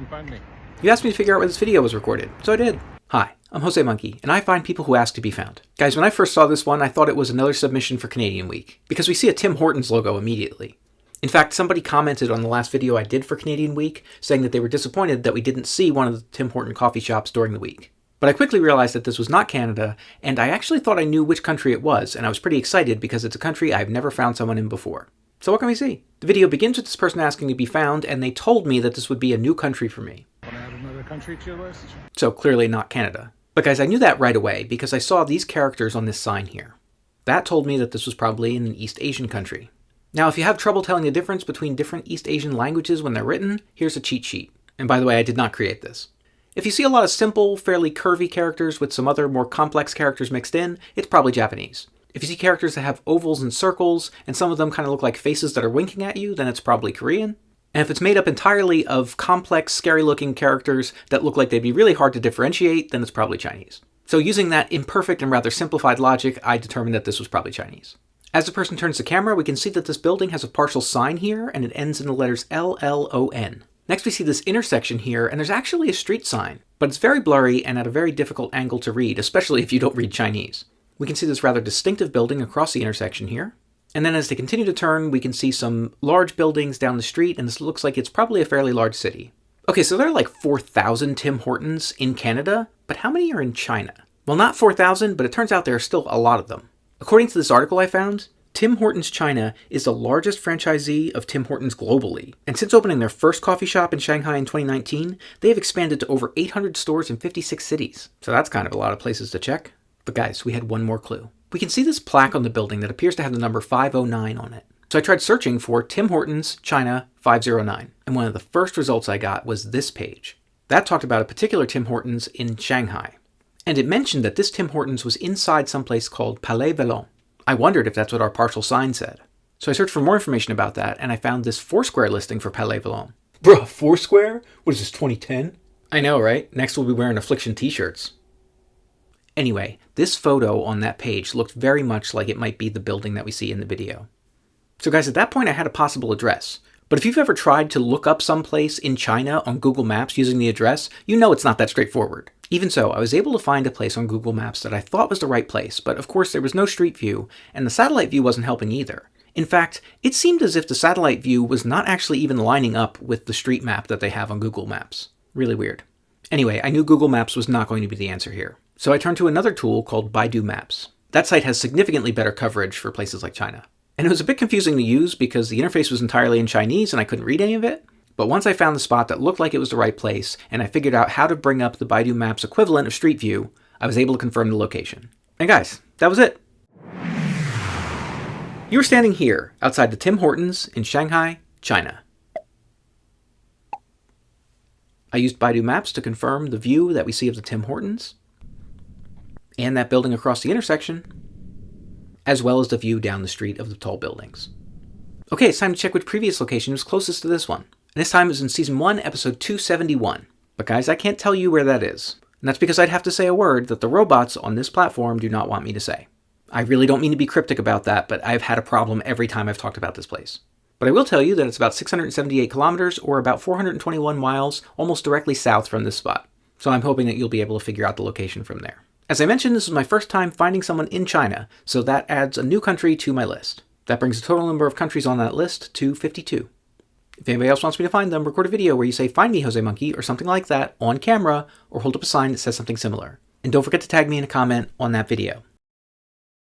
come find me. You asked me to figure out where this video was recorded, so I did. Hi, I'm josemonkey, and I find people who ask to be found. Guys, when I first saw this one, I thought it was another submission for Canadian Week, because we see a Tim Hortons logo immediately. In fact, somebody commented on the last video I did for Canadian Week, saying that they were disappointed that we didn't see one of the Tim Horton coffee shops during the week. But I quickly realized that this was not Canada, and I actually thought I knew which country it was, and I was pretty excited because it's a country I've never found someone in before. So what can we see? The video begins with this person asking to be found, and they told me that this would be a new country for me. Want to add another country to your list? So clearly not Canada. But guys, I knew that right away because I saw these characters on this sign here. That told me that this was probably in an East Asian country. Now, if you have trouble telling the difference between different East Asian languages when they're written, here's a cheat sheet. And by the way, I did not create this. If you see a lot of simple, fairly curvy characters with some other more complex characters mixed in, it's probably Japanese. If you see characters that have ovals and circles, and some of them kind of look like faces that are winking at you, then it's probably Korean. And if it's made up entirely of complex, scary-looking characters that look like they'd be really hard to differentiate, then it's probably Chinese. So using that imperfect and rather simplified logic, I determined that this was probably Chinese. As the person turns the camera, we can see that this building has a partial sign here, and it ends in the letters LLON. Next we see this intersection here, and there's actually a street sign, but it's very blurry and at a very difficult angle to read, especially if you don't read Chinese. We can see this rather distinctive building across the intersection here. And then as they continue to turn, we can see some large buildings down the street, and this looks like it's probably a fairly large city. Okay, so there are like 4,000 Tim Hortons in Canada, but how many are in China? Well, not 4,000, but it turns out there are still a lot of them. According to this article I found, Tim Hortons China is the largest franchisee of Tim Hortons globally. And since opening their first coffee shop in Shanghai in 2019, they have expanded to over 800 stores in 56 cities. So that's kind of a lot of places to check. But guys, we had one more clue. We can see this plaque on the building that appears to have the number 509 on it. So I tried searching for Tim Hortons China 509, and one of the first results I got was this page. That talked about a particular Tim Hortons in Shanghai. And it mentioned that this Tim Hortons was inside someplace called Palais Vallon. I wondered if that's what our partial sign said. So I searched for more information about that, and I found this Foursquare listing for Palais Vallon. Bruh, Foursquare? What is this, 2010? I know, right? Next we'll be wearing Affliction t-shirts. Anyway, this photo on that page looked very much like it might be the building that we see in the video. So guys, at that point I had a possible address. But if you've ever tried to look up someplace in China on Google Maps using the address, you know it's not that straightforward. Even so, I was able to find a place on Google Maps that I thought was the right place, but of course there was no street view, and the satellite view wasn't helping either. In fact, it seemed as if the satellite view was not actually even lining up with the street map that they have on Google Maps. Really weird. Anyway, I knew Google Maps was not going to be the answer here. So I turned to another tool called Baidu Maps. That site has significantly better coverage for places like China. And it was a bit confusing to use because the interface was entirely in Chinese and I couldn't read any of it. But once I found the spot that looked like it was the right place, and I figured out how to bring up the Baidu Maps equivalent of Street View, I was able to confirm the location. And guys, that was it. You were standing here, outside the Tim Hortons in Shanghai, China. I used Baidu Maps to confirm the view that we see of the Tim Hortons, and that building across the intersection, as well as the view down the street of the tall buildings. Okay, it's time to check which previous location was closest to this one. And this time it was in Season 1, Episode 271. But guys, I can't tell you where that is. And that's because I'd have to say a word that the robots on this platform do not want me to say. I really don't mean to be cryptic about that, but I've had a problem every time I've talked about this place. But I will tell you that it's about 678 kilometers, or about 421 miles, almost directly south from this spot. So I'm hoping that you'll be able to figure out the location from there. As I mentioned, this is my first time finding someone in China, so that adds a new country to my list. That brings the total number of countries on that list to 52. If anybody else wants me to find them, record a video where you say, "Find me, josemonkey," or something like that on camera, or hold up a sign that says something similar. And don't forget to tag me in a comment on that video.